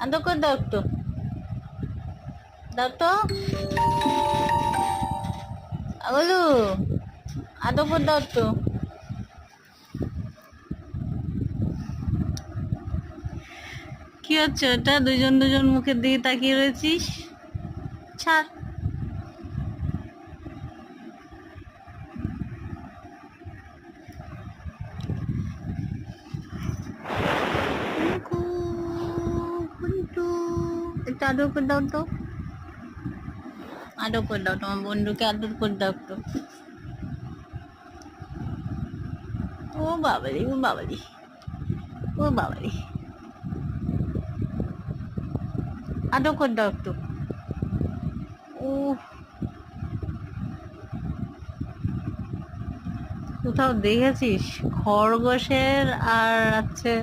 আদর করে দাও একটু, দাও তো আগলু, আদর করে দাও একটু। কি হচ্ছে ওটা? দুজন দুজন মুখের দিকে তাকিয়ে রয়েছিস, ছাড়। একটু আদর করে দাও তো, আদর করে দাও, তোমার বন্ধুকে আদর করে দাও একটু। ও বাবারি, ও বাবারি, ও বাবারি, আদর করে দাও একটু। ও, কোথাও দেখেছিস খরগোশের আর আছে